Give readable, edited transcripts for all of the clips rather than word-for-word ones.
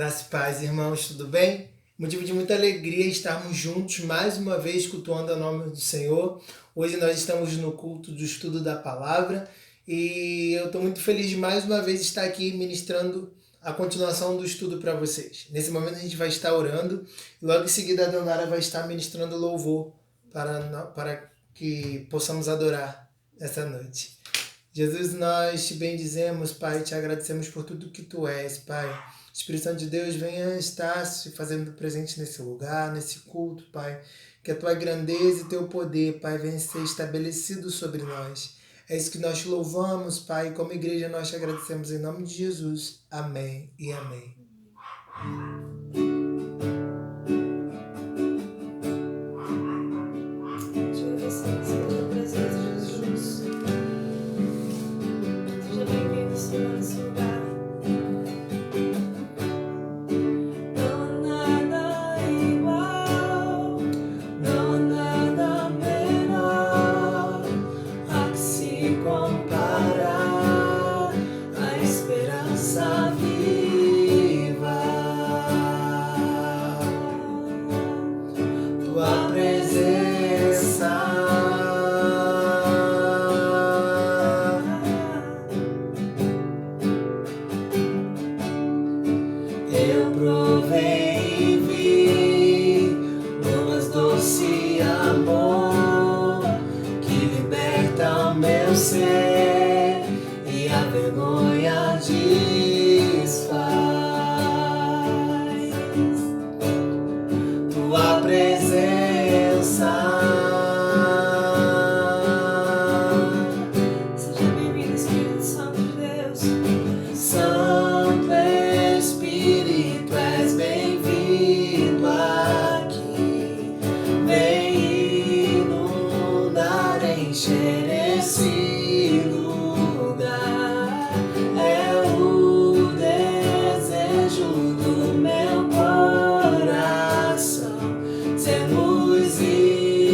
Graça e paz, irmãos, tudo bem? Motivo de muita alegria estarmos juntos mais uma vez cultuando o nome do Senhor. Hoje nós estamos no culto do estudo da palavra e eu estou muito feliz de mais uma vez estar aqui ministrando a continuação do estudo para vocês. Nesse momento a gente vai estar orando e logo em seguida a Donara vai estar ministrando louvor para que possamos adorar essa noite. Jesus, nós te bendizemos, Pai, te agradecemos por tudo que Tu és, Pai. Espírito Santo de Deus, venha estar se fazendo presente nesse lugar, nesse culto, Pai. Que a Tua grandeza e Teu poder, Pai, venha ser estabelecido sobre nós. É isso que nós te louvamos, Pai, e como igreja nós te agradecemos em nome de Jesus. Amém e amém. Ser luz e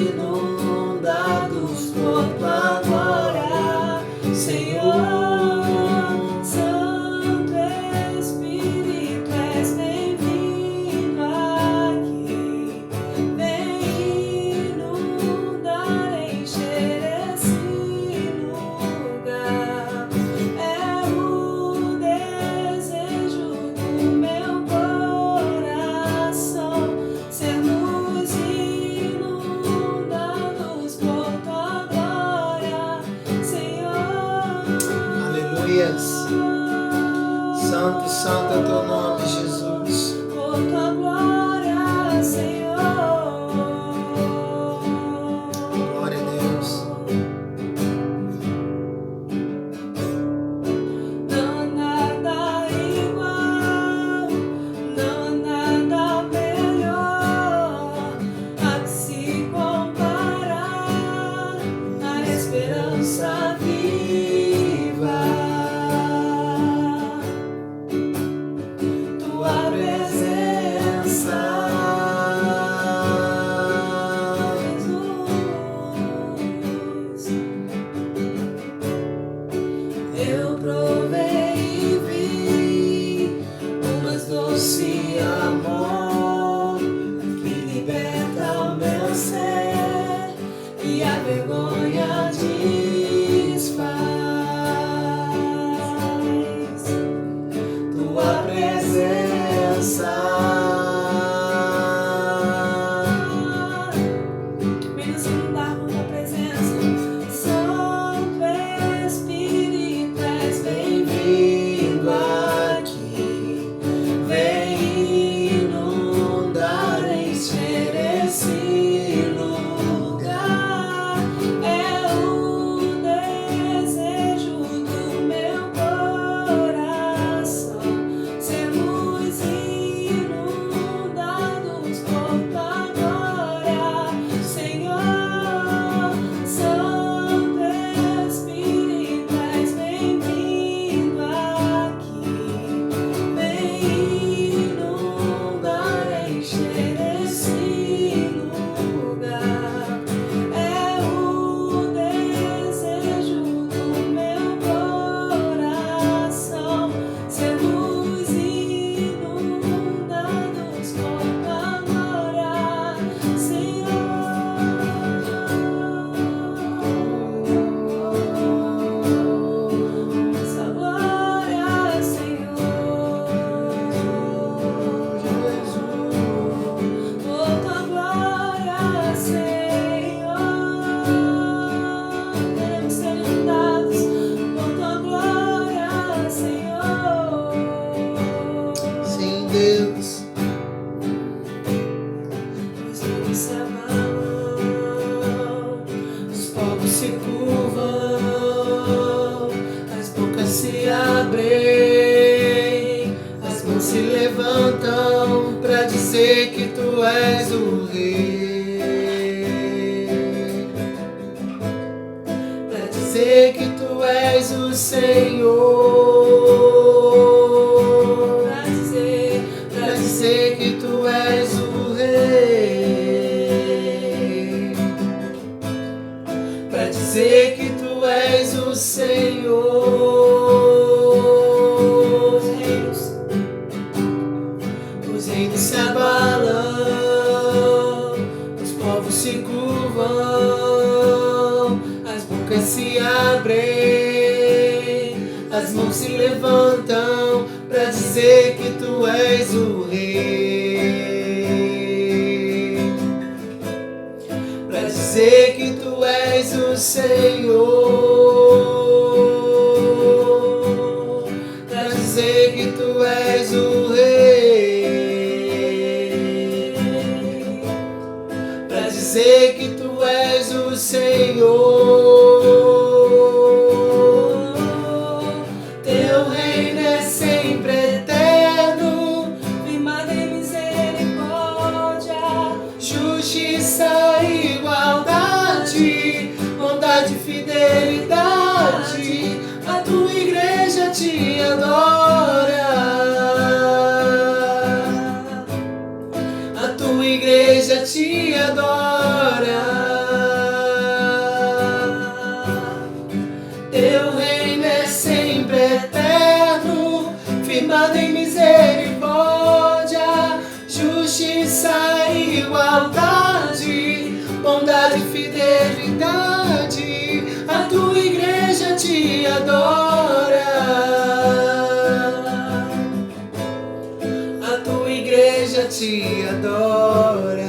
se abalam, os povos se curvam, as bocas se abrem, as mãos se levantam pra dizer que tu és o Rei, pra dizer que tu és o Senhor, pra dizer que tu és o Rei, pra dizer que tu és o Senhor. Os reinos se abalam, os povos se curvam, as bocas se abrem, as mãos se levantam pra dizer que tu és o Rei, pra dizer que tu és o Senhor, pra dizer que tu és o Rei, pra dizer que tu és o Senhor. Teu reino é sempre eterno, firmado em misericórdia, justiça e igualdade, bondade e fidelidade. A tua igreja te adora, a tua igreja te adora. Teu reino é sempre eterno, firmado em misericórdia, justiça e igualdade, bondade e fidelidade. A tua igreja te adora, a tua igreja te adora.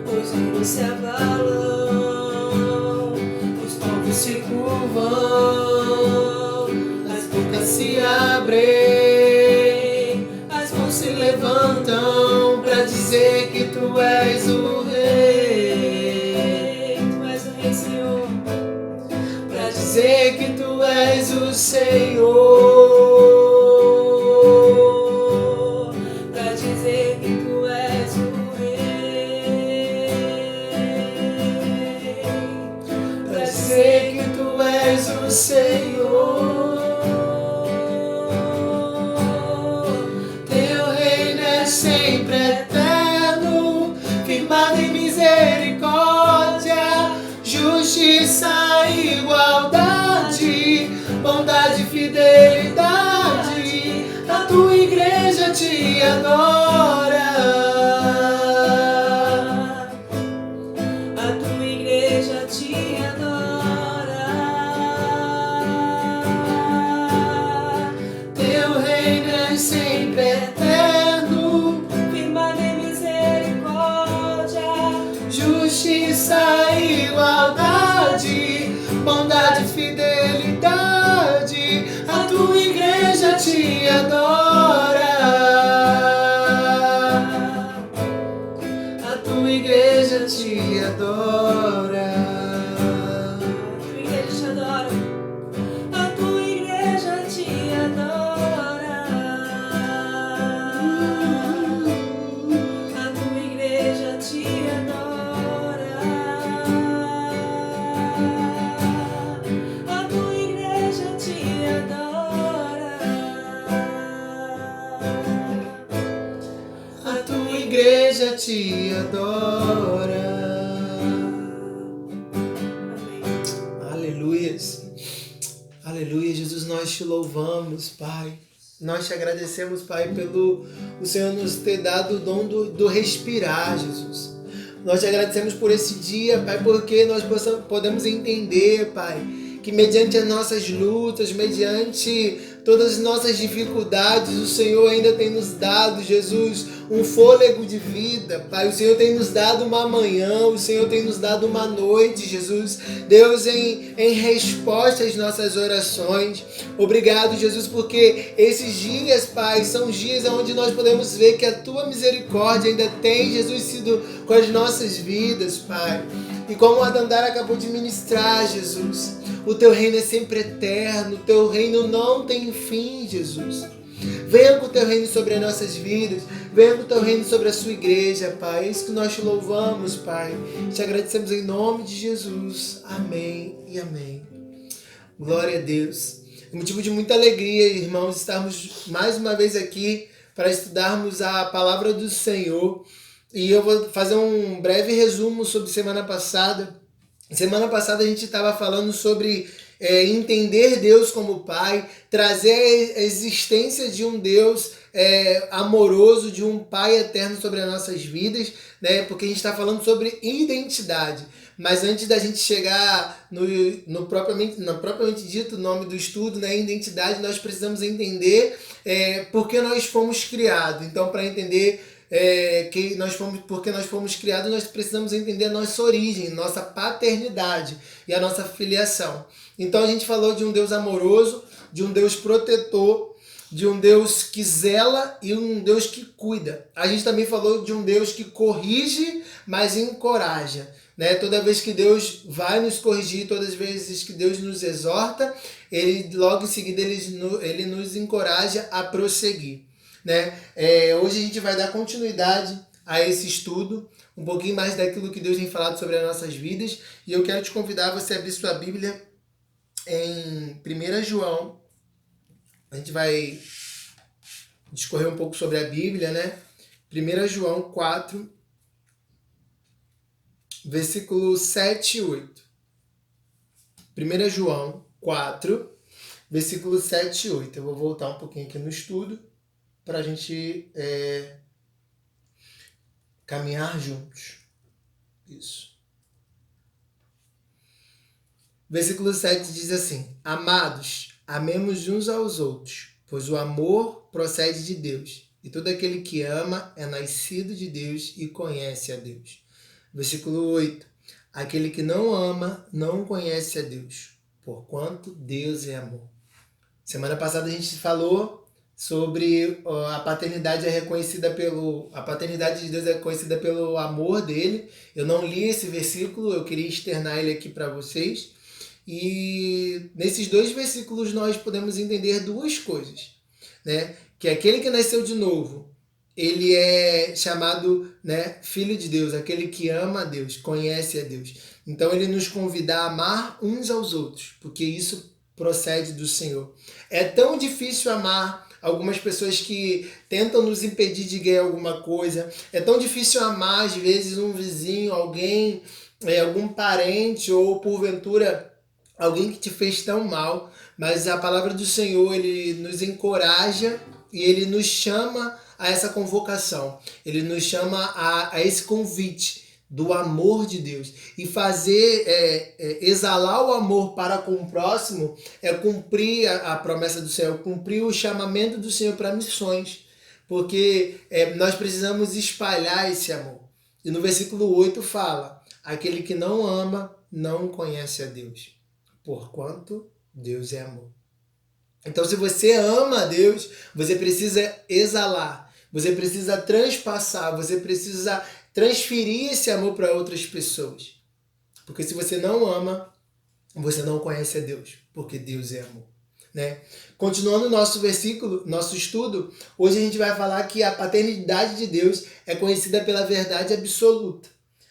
Os reinos se abalam, os povos se curvam, as bocas se abrem, as mãos se levantam pra dizer que tu és o Rei, tu és o Rei, Senhor, pra dizer que tu és o Senhor, pra dizer que tu és o Rei, pra dizer que tu és o Senhor. Teu reino é sempre eterno, firmado em misericórdia, justiça e igualdade, bondade e fidelidade. A tua igreja te adora, a tua igreja te adora. Teu reino é sempre eterno, firmado em misericórdia, justiça e igualdade, bondade e fidelidade. A tua igreja te adora, a tua igreja te adora. A tua igreja te adora, a tua igreja te adora, a tua igreja te adora, a tua igreja te adora. Aleluias. Aleluia, Jesus, nós te louvamos, Pai. Nós te agradecemos, Pai, pelo o Senhor nos ter dado o dom do respirar, Jesus. Nós te agradecemos por esse dia, Pai, porque nós podemos entender, Pai, que mediante as nossas lutas, mediante todas as nossas dificuldades, o Senhor ainda tem nos dado, Jesus, um fôlego de vida, Pai. O Senhor tem nos dado uma manhã, o Senhor tem nos dado uma noite, Jesus. Deus, em resposta às nossas orações. Obrigado, Jesus, porque esses dias, Pai, são dias onde nós podemos ver que a Tua misericórdia ainda tem, Jesus, sido com as nossas vidas, Pai. E como a Dandara acabou de ministrar, Jesus, o Teu reino é sempre eterno, o Teu reino não tem fim, Jesus. Venha com o Teu reino sobre as nossas vidas, venha com o Teu reino sobre a Sua igreja, Pai. É isso que nós te louvamos, Pai. Te agradecemos em nome de Jesus. Amém e amém. Glória a Deus. É motivo de muita alegria, irmãos, estarmos mais uma vez aqui para estudarmos a palavra do Senhor. E eu vou fazer um breve resumo sobre semana passada. Semana passada a gente estava falando sobre entender Deus como Pai, trazer a existência de um Deus amoroso, de um Pai eterno sobre as nossas vidas, né? Porque a gente está falando sobre identidade. Mas antes da gente chegar no propriamente dito nome do estudo, né, identidade, nós precisamos entender por que nós fomos criados. Então, para entender porque nós fomos criados, nós precisamos entender a nossa origem, nossa paternidade e a nossa filiação. Então a gente falou de um Deus amoroso, de um Deus protetor, de um Deus que zela e um Deus que cuida. A gente também falou de um Deus que corrige, mas encoraja. Né? Toda vez que Deus vai nos corrigir, todas as vezes que Deus nos exorta, Ele logo em seguida ele nos encoraja a prosseguir. Né? Hoje a gente vai dar continuidade a esse estudo, um pouquinho mais daquilo que Deus tem falado sobre as nossas vidas, e eu quero te convidar a você abrir sua Bíblia em 1 João. A gente vai discorrer um pouco sobre a Bíblia, né? 1 João 4, versículo 7 e 8. 1 João 4, versículo 7 e 8. Eu vou voltar um pouquinho aqui no estudo para a gente caminhar juntos. Isso. Versículo 7 diz assim: Amados, amemos uns aos outros, pois o amor procede de Deus, e todo aquele que ama é nascido de Deus e conhece a Deus. Versículo 8: Aquele que não ama não conhece a Deus, porquanto Deus é amor. Semana passada a gente falou sobre a paternidade a paternidade de Deus é reconhecida pelo amor dele. Eu não li esse versículo, eu queria externar ele aqui para vocês. E nesses dois versículos nós podemos entender duas coisas, né? Que aquele que nasceu de novo, ele é chamado, né, filho de Deus, aquele que ama a Deus, conhece a Deus. Então ele nos convida a amar uns aos outros, porque isso procede do Senhor. É tão difícil amar algumas pessoas que tentam nos impedir de ganhar alguma coisa. É tão difícil amar, às vezes, um vizinho, alguém, algum parente ou, porventura, alguém que te fez tão mal. Mas a palavra do Senhor, Ele nos encoraja e Ele nos chama a essa convocação. Ele nos chama a esse convite do amor de Deus. E fazer, exalar o amor para com o próximo é cumprir a promessa do Senhor, cumprir o chamamento do Senhor para missões. Porque nós precisamos espalhar esse amor. E no versículo 8 fala: aquele que não ama não conhece a Deus, porquanto Deus é amor. Então, se você ama a Deus, você precisa exalar, você precisa transpassar, você precisa transferir esse amor para outras pessoas. Porque se você não ama, você não conhece a Deus, porque Deus é amor. Né? Continuando o nosso versículo, nosso estudo, hoje a gente vai falar que a paternidade de Deus é conhecida pela verdade absoluta.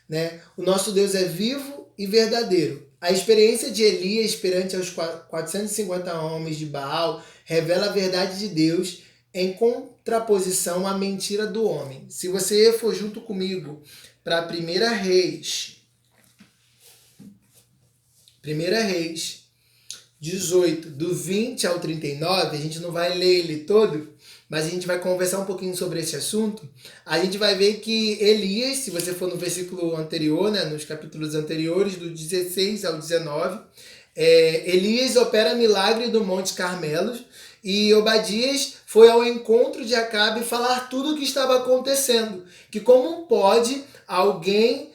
Né? O nosso Deus é vivo e verdadeiro. A experiência de Elias perante aos 450 homens de Baal revela a verdade de Deus em contraposição à mentira do homem. Se você for junto comigo para 1 Reis 18, do 20 ao 39, a gente não vai ler ele todo, mas a gente vai conversar um pouquinho sobre esse assunto. A gente vai ver que Elias, se você for no versículo anterior, né, nos capítulos anteriores, do 16 ao 19, Elias opera milagre do Monte Carmelo, E Obadias foi ao encontro de Acabe falar tudo o que estava acontecendo. Que como pode alguém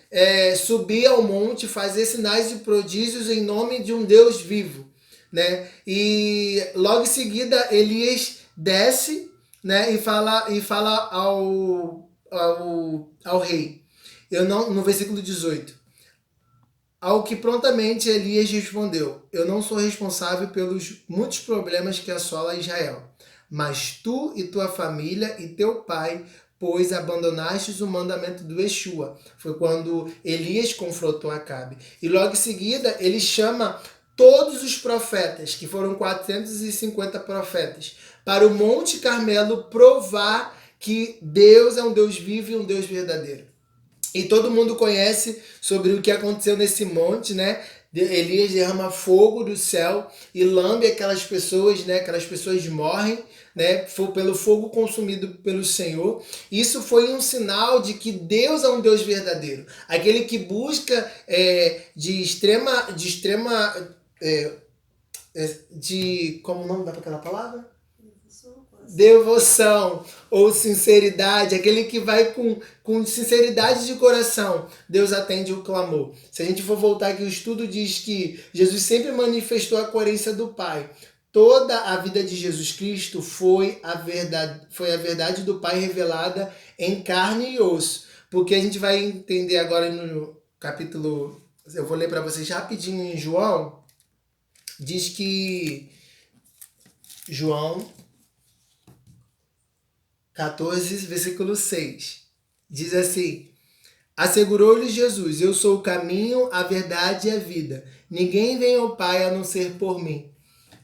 subir ao monte, fazer sinais e prodígios em nome de um Deus vivo, né? E logo em seguida Elias desce, né? E fala ao rei. No versículo 18. Ao que prontamente Elias respondeu: Eu não sou responsável pelos muitos problemas que assolam Israel, mas tu e tua família e teu pai, pois abandonastes o mandamento do Yeshua. Foi quando Elias confrontou Acabe. E logo em seguida ele chama todos os profetas, que foram 450 profetas, para o Monte Carmelo provar que Deus é um Deus vivo e um Deus verdadeiro. E todo mundo conhece sobre o que aconteceu nesse monte, né? Elias derrama fogo do céu e lambe aquelas pessoas, né? Aquelas pessoas morrem, né? Pelo fogo consumido pelo Senhor. Isso foi um sinal de que Deus é um Deus verdadeiro. Aquele que busca como não dá para aquela palavra? Devoção ou sinceridade, aquele que vai com sinceridade de coração, Deus atende o clamor. Se a gente for voltar aqui, o estudo diz que Jesus sempre manifestou a coerência do Pai. Toda a vida de Jesus Cristo foi a verdade do Pai revelada em carne e osso. Porque a gente vai entender agora no capítulo, eu vou ler para vocês rapidinho em João, diz que João 14, versículo 6. Diz assim: Assegurou-lhes Jesus: Eu sou o caminho, a verdade e a vida. Ninguém vem ao Pai a não ser por mim.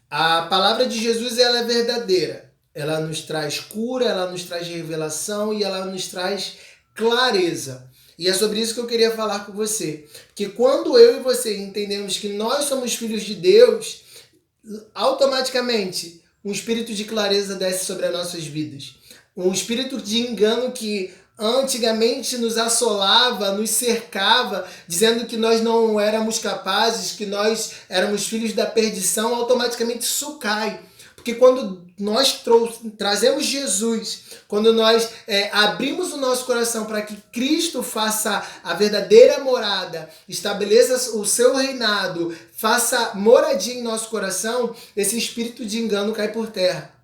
A palavra de Jesus, ela é verdadeira. Ela nos traz cura, ela nos traz revelação e ela nos traz clareza. E é sobre isso que eu queria falar com você. Porque quando eu e você entendemos que nós somos filhos de Deus, automaticamente um espírito de clareza desce sobre as nossas vidas. Um espírito de engano que antigamente nos assolava, nos cercava, dizendo que nós não éramos capazes, que nós éramos filhos da perdição, automaticamente isso cai. Porque quando nós trazemos Jesus, quando nós abrimos o nosso coração para que Cristo faça a verdadeira morada, estabeleça o seu reinado, faça moradia em nosso coração, esse espírito de engano cai por terra.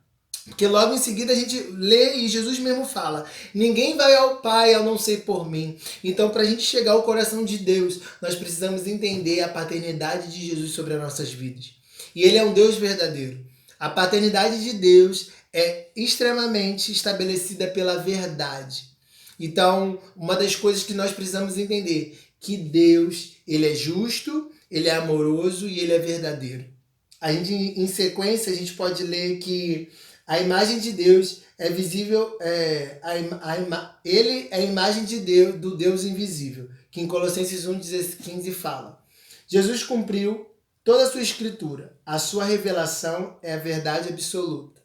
Porque logo em seguida a gente lê e Jesus mesmo fala: ninguém vai ao Pai a não ser por mim. Então, para a gente chegar ao coração de Deus, nós precisamos entender a paternidade de Jesus sobre as nossas vidas. E Ele é um Deus verdadeiro. A paternidade de Deus é extremamente estabelecida pela verdade. Então, uma das coisas que nós precisamos entender, que Deus, Ele é justo, Ele é amoroso e Ele é verdadeiro. Em sequência, a gente pode ler que a imagem de Deus é visível, ele é a imagem de Deus, do Deus invisível, que em Colossenses 1,15 fala: Jesus cumpriu toda a sua escritura, a sua revelação é a verdade absoluta.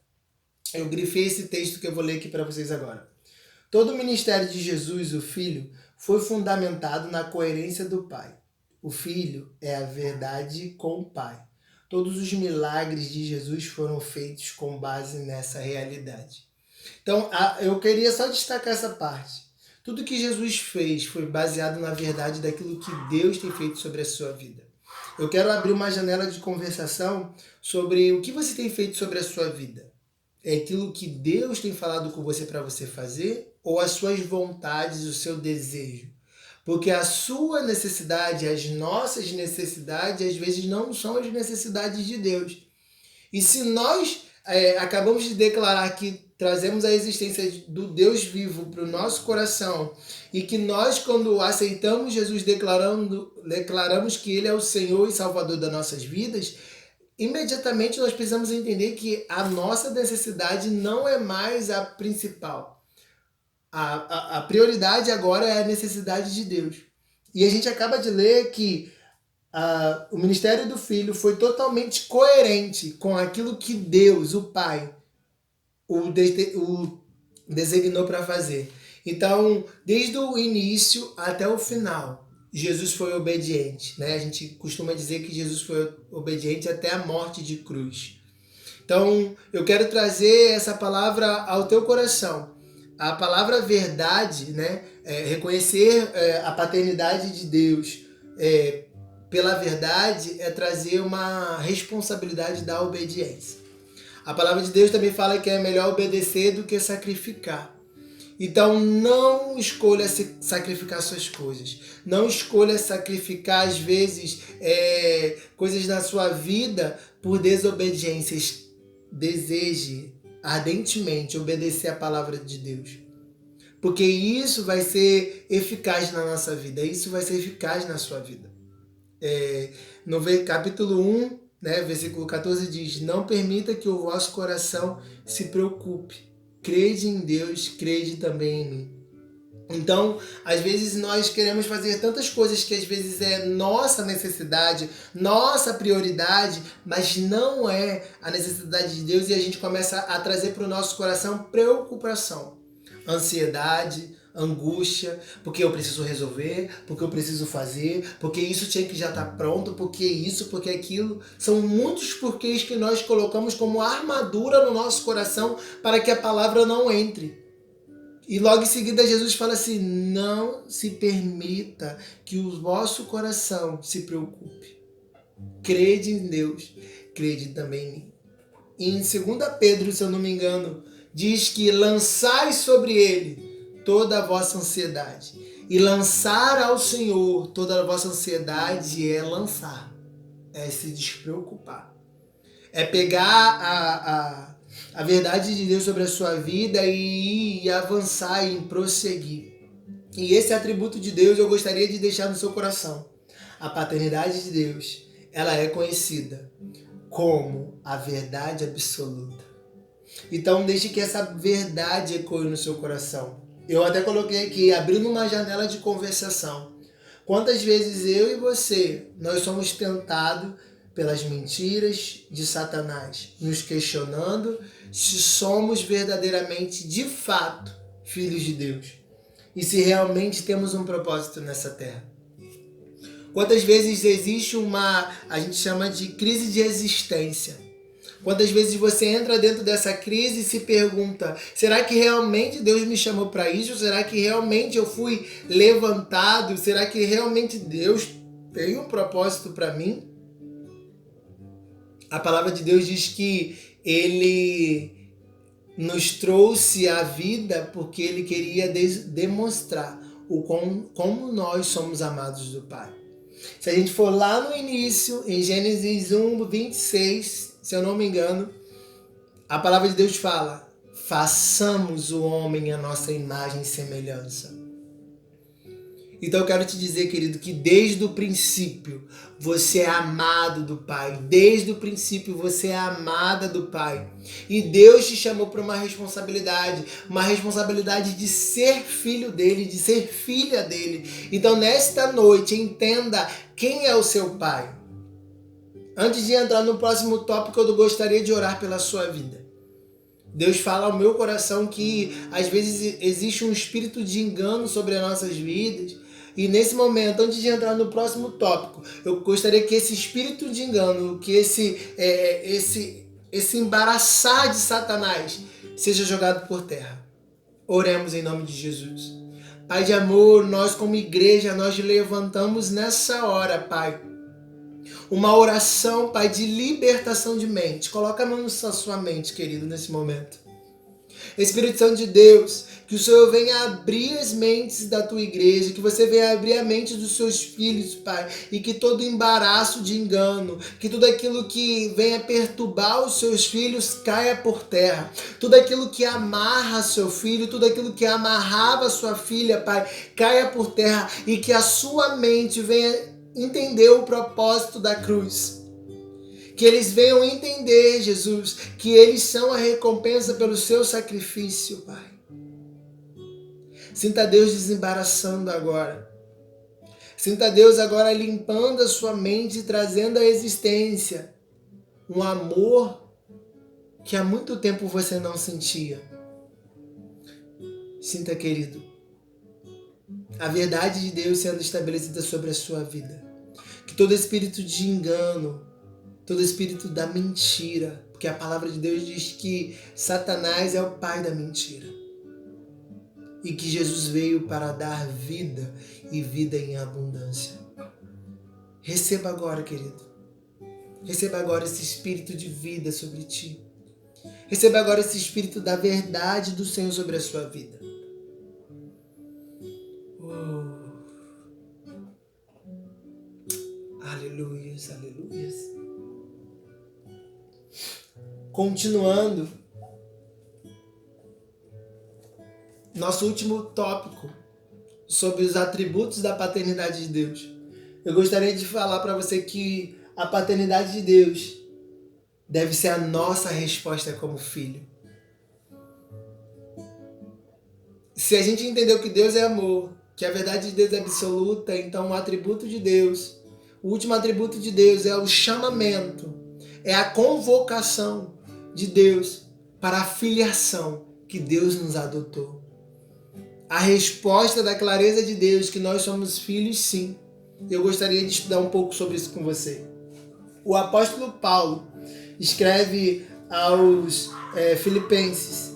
Eu grifei esse texto que eu vou ler aqui para vocês agora. Todo o ministério de Jesus, o Filho, foi fundamentado na coerência do Pai. O Filho é a verdade com o Pai. Todos os milagres de Jesus foram feitos com base nessa realidade. Então, eu queria só destacar essa parte. Tudo que Jesus fez foi baseado na verdade daquilo que Deus tem feito sobre a sua vida. Eu quero abrir uma janela de conversação sobre o que você tem feito sobre a sua vida. É aquilo que Deus tem falado com você para você fazer ou as suas vontades, o seu desejo? Porque a sua necessidade, as nossas necessidades, às vezes não são as necessidades de Deus. E se nós acabamos de declarar que trazemos a existência do Deus vivo para o nosso coração e que nós, quando aceitamos Jesus, declaramos que Ele é o Senhor e Salvador das nossas vidas, imediatamente nós precisamos entender que a nossa necessidade não é mais a principal. A prioridade agora é a necessidade de Deus. E a gente acaba de ler que o ministério do Filho foi totalmente coerente com aquilo que Deus, o Pai, o designou para fazer. Então, desde o início até o final, Jesus foi obediente, né? A gente costuma dizer que Jesus foi obediente até a morte de cruz. Então, eu quero trazer essa palavra ao teu coração. A palavra verdade, né? Reconhecer a paternidade de Deus pela verdade é trazer uma responsabilidade da obediência. A palavra de Deus também fala que é melhor obedecer do que sacrificar. Então não escolha sacrificar suas coisas. Não escolha sacrificar, às vezes, coisas da sua vida por desobediências. Deseje ardentemente obedecer a palavra de Deus. Porque isso vai ser eficaz na nossa vida. Isso vai ser eficaz na sua vida. No capítulo 1, né, versículo 14 diz: não permita que o vosso coração se preocupe. Crede em Deus, crede também em mim. Então, às vezes nós queremos fazer tantas coisas que às vezes é nossa necessidade, nossa prioridade, mas não é a necessidade de Deus, e a gente começa a trazer para o nosso coração preocupação, ansiedade, angústia, porque eu preciso resolver, porque eu preciso fazer, porque isso tinha que já estar pronto, porque isso, porque aquilo. São muitos porquês que nós colocamos como armadura no nosso coração para que a palavra não entre. E logo em seguida Jesus fala assim: não se permita que o vosso coração se preocupe. Crede em Deus, crede também em mim. E em 2 Pedro, se eu não me engano, diz que lançai sobre ele toda a vossa ansiedade. E lançar ao Senhor toda a vossa ansiedade é lançar, é se despreocupar. É pegar a verdade de Deus sobre a sua vida e avançar e prosseguir. E esse atributo de Deus eu gostaria de deixar no seu coração. A paternidade de Deus, ela é conhecida como a verdade absoluta. Então deixe que essa verdade ecoe no seu coração. Eu até coloquei aqui, abrindo uma janela de conversação. Quantas vezes eu e você, nós somos tentados pelas mentiras de Satanás, nos questionando se somos verdadeiramente, de fato, filhos de Deus. E se realmente temos um propósito nessa terra. Quantas vezes existe a gente chama de crise de existência. Quantas vezes você entra dentro dessa crise e se pergunta: será que realmente Deus me chamou para isso? Será que realmente eu fui levantado? Será que realmente Deus tem um propósito para mim? A palavra de Deus diz que Ele nos trouxe a vida porque Ele queria demonstrar como nós somos amados do Pai. Se a gente for lá no início, em Gênesis 1, 26, se eu não me engano, a palavra de Deus fala: façamos o homem à nossa imagem e semelhança. Então eu quero te dizer, querido, que desde o princípio você é amado do Pai. Desde o princípio você é amada do Pai. E Deus te chamou para uma responsabilidade de ser filho dele, de ser filha dele. Então nesta noite entenda quem é o seu Pai. Antes de entrar no próximo tópico, eu gostaria de orar pela sua vida. Deus fala ao meu coração que às vezes existe um espírito de engano sobre as nossas vidas. E nesse momento, antes de entrar no próximo tópico, eu gostaria que esse espírito de engano, que esse embaraçar de Satanás seja jogado por terra. Oremos em nome de Jesus. Pai de amor, nós como igreja, nós levantamos nessa hora, Pai, uma oração, Pai, de libertação de mente. Coloca a mão na sua mente, querido, nesse momento. Espírito Santo de Deus, que o Senhor venha abrir as mentes da tua igreja, que você venha abrir a mente dos seus filhos, Pai, e que todo embaraço de engano, que tudo aquilo que venha perturbar os seus filhos caia por terra. Tudo aquilo que amarra seu filho, tudo aquilo que amarrava sua filha, Pai, caia por terra, e que a sua mente venha entender o propósito da cruz. Que eles venham entender, Jesus, que eles são a recompensa pelo seu sacrifício, Pai. Sinta Deus desembaraçando agora. Sinta Deus agora limpando a sua mente e trazendo à existência um amor que há muito tempo você não sentia. Sinta, querido, a verdade de Deus sendo estabelecida sobre a sua vida. Que todo espírito de engano, todo espírito da mentira, Porque a palavra de Deus diz que Satanás é o pai da mentira. E que Jesus veio para dar vida e vida em abundância. Receba agora, querido. Receba agora esse espírito de vida sobre ti. Receba agora esse espírito da verdade do Senhor sobre a sua vida. Aleluias, aleluias. Continuando, nosso último tópico sobre os atributos da paternidade de Deus. Eu gostaria de falar para você que a paternidade de Deus deve ser a nossa resposta como filho. Se a gente entendeu que Deus é amor, que a verdade de Deus é absoluta, então o atributo de Deus, o último atributo de Deus é o chamamento, é a convocação de Deus para a filiação que Deus nos adotou. A resposta da clareza de Deus que nós somos filhos, sim. Eu gostaria de estudar um pouco sobre isso com você. O apóstolo Paulo escreve aos Filipenses,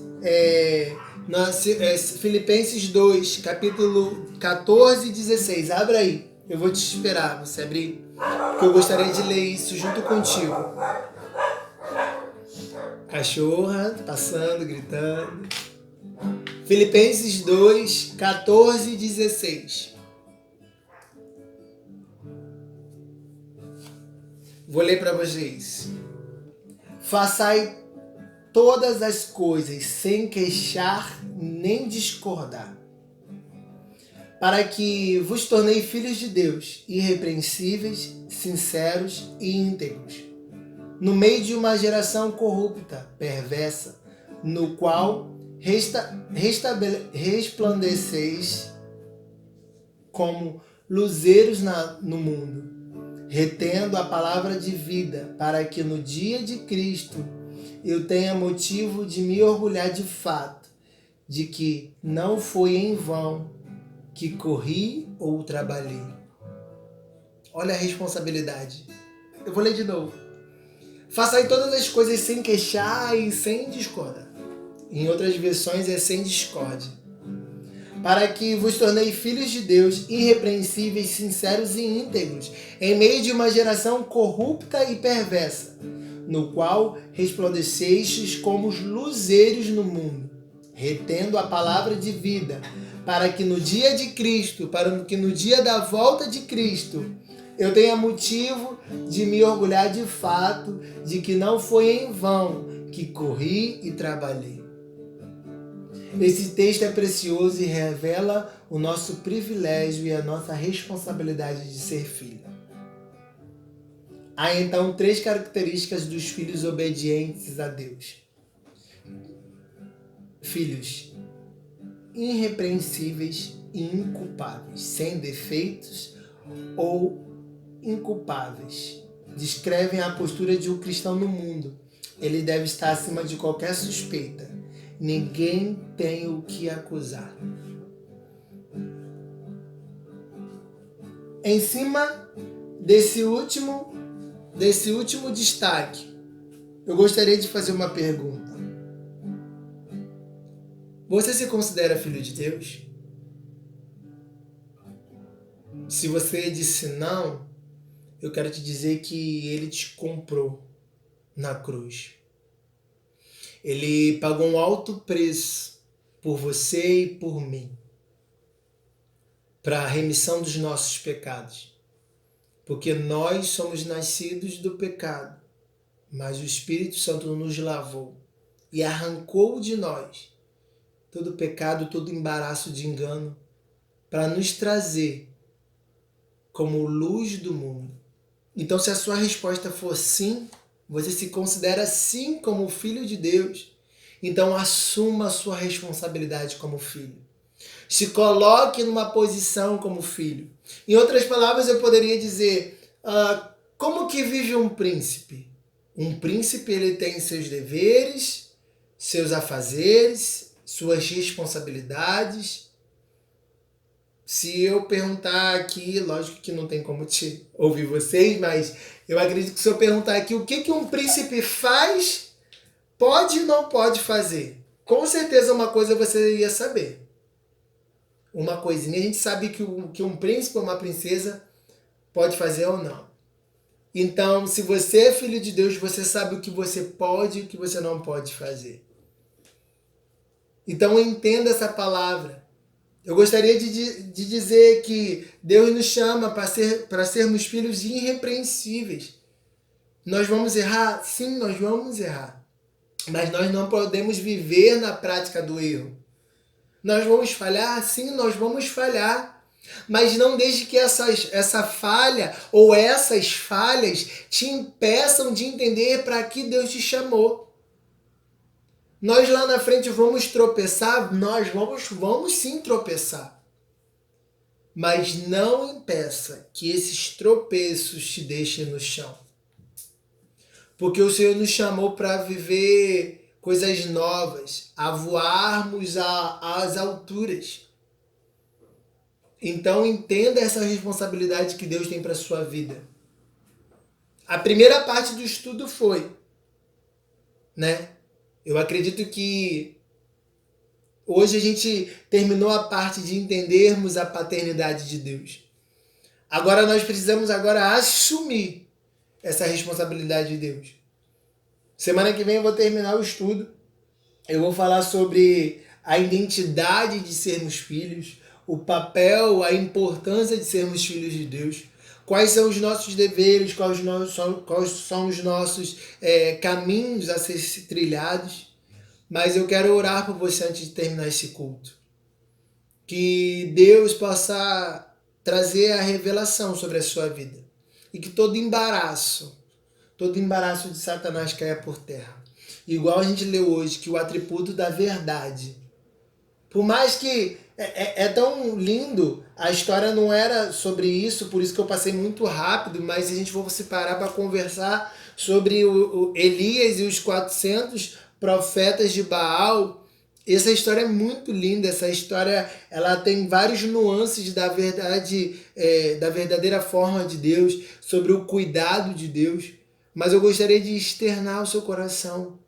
Filipenses 2, capítulo 14 e 16. Abra aí, eu vou te esperar você abrir, porque eu gostaria de ler isso junto contigo. Cachorra passando, gritando. Filipenses 2, 14 e 16. Vou ler para vocês. Façai todas as coisas sem queixar nem discordar, para que vos tornei filhos de Deus, irrepreensíveis, sinceros e íntegros, no meio de uma geração corrupta, perversa, no qual resplandeceis como luzeiros no mundo, retendo a palavra de vida, para que no dia de Cristo eu tenha motivo de me orgulhar de fato, de que não foi em vão que corri ou trabalhei. Olha a responsabilidade. Eu vou ler de novo. Façai todas as coisas sem queixar e sem discordar. Em outras versões é sem discórdia. Para que vos tornei filhos de Deus, irrepreensíveis, sinceros e íntegros, em meio de uma geração corrupta e perversa, no qual resplandecestes como os luzeiros no mundo, retendo a palavra de vida, para que no dia de Cristo, para que no dia da volta de Cristo, eu tenha motivo de me orgulhar de fato, de que não foi em vão que corri e trabalhei. Esse texto é precioso e revela o nosso privilégio e a nossa responsabilidade de ser filho. Há então 3 características dos filhos obedientes a Deus. Filhos irrepreensíveis e inculpáveis, sem defeitos ou inculpáveis. Descrevem a postura de um cristão no mundo. Ele deve estar acima de qualquer suspeita. Ninguém tem o que acusar. Em cima desse último destaque, eu gostaria de fazer uma pergunta. Você se considera filho de Deus? Se você disse não, eu quero te dizer que Ele te comprou na cruz. Ele pagou um alto preço por você e por mim, para a remissão dos nossos pecados. Porque nós somos nascidos do pecado, mas o Espírito Santo nos lavou e arrancou de nós todo pecado, todo embaraço de engano, para nos trazer como luz do mundo. Então, se a sua resposta for sim, você se considera sim como filho de Deus, então assuma a sua responsabilidade como filho. Se coloque numa posição como filho. Em outras palavras, eu poderia dizer, como que vive um príncipe? Um príncipe, ele tem seus deveres, seus afazeres, suas responsabilidades. Se eu perguntar aqui, lógico que não tem como te ouvir vocês, mas eu acredito que se eu perguntar aqui o que um príncipe faz, pode e não pode fazer. Com certeza uma coisa você ia saber. Uma coisinha, a gente sabe que um príncipe ou uma princesa pode fazer ou não. Então, se você é filho de Deus, você sabe o que você pode e o que você não pode fazer. Então, entenda essa palavra. Eu gostaria de dizer que Deus nos chama para sermos filhos irrepreensíveis. Nós vamos errar? Sim, nós vamos errar. Mas nós não podemos viver na prática do erro. Nós vamos falhar? Sim, nós vamos falhar. Mas não deixe que essa falha ou essas falhas te impeçam de entender para que Deus te chamou. Nós lá na frente vamos tropeçar? Nós vamos sim tropeçar. Mas não impeça que esses tropeços te deixem no chão. Porque o Senhor nos chamou para viver coisas novas, a voarmos às alturas. Então entenda essa responsabilidade que Deus tem para a sua vida. A primeira parte do estudo foi, né? Eu acredito que hoje a gente terminou a parte de entendermos a paternidade de Deus. Agora nós precisamos assumir essa responsabilidade de Deus. Semana que vem eu vou terminar o estudo. Eu vou falar sobre a identidade de sermos filhos, o papel, a importância de sermos filhos de Deus, quais são os nossos deveres, quais são os nossos caminhos a ser trilhados. Mas eu quero orar por você antes de terminar esse culto. Que Deus possa trazer a revelação sobre a sua vida. E que todo embaraço de Satanás caia por terra. Igual a gente leu hoje, que o atributo da verdade. Por mais que é tão lindo, a história não era sobre isso, por isso que eu passei muito rápido, mas a gente vai se parar para conversar sobre o Elias e os 400 profetas de Baal. Essa história é muito linda, essa história ela tem vários nuances da verdade, da verdadeira forma de Deus, sobre o cuidado de Deus, mas eu gostaria de externar o seu coração.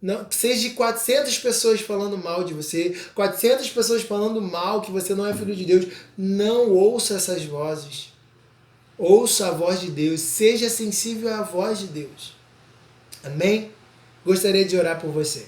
Não, seja 400 pessoas falando mal de você, 400 pessoas falando mal que você não é filho de Deus, não ouça essas vozes. Ouça a voz de Deus, seja sensível à voz de Deus. Amém? Gostaria de orar por você.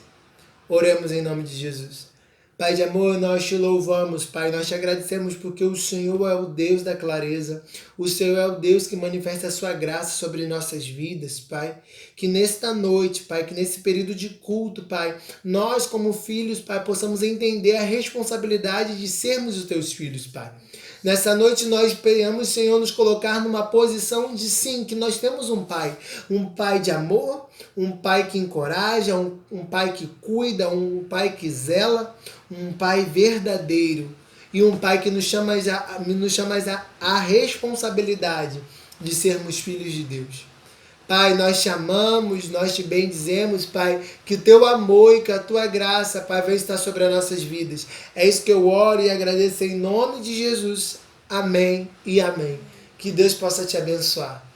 Oremos em nome de Jesus. Pai de amor, nós te louvamos, Pai, nós te agradecemos porque o Senhor é o Deus da clareza, o Senhor é o Deus que manifesta a sua graça sobre nossas vidas, Pai, que nesta noite, Pai, que nesse período de culto, Pai, nós como filhos, Pai, possamos entender a responsabilidade de sermos os teus filhos, Pai. Nessa noite nós pedimos, Senhor, nos colocar numa posição de sim, que nós temos um Pai de amor, um Pai que encoraja, um Pai que cuida, um Pai que zela, um Pai verdadeiro e um Pai que nos chama a responsabilidade de sermos filhos de Deus. Pai, nós te amamos, nós te bendizemos, Pai, que o teu amor e que a tua graça, Pai, venha estar sobre as nossas vidas. É isso que eu oro e agradeço em nome de Jesus. Amém e amém. Que Deus possa te abençoar.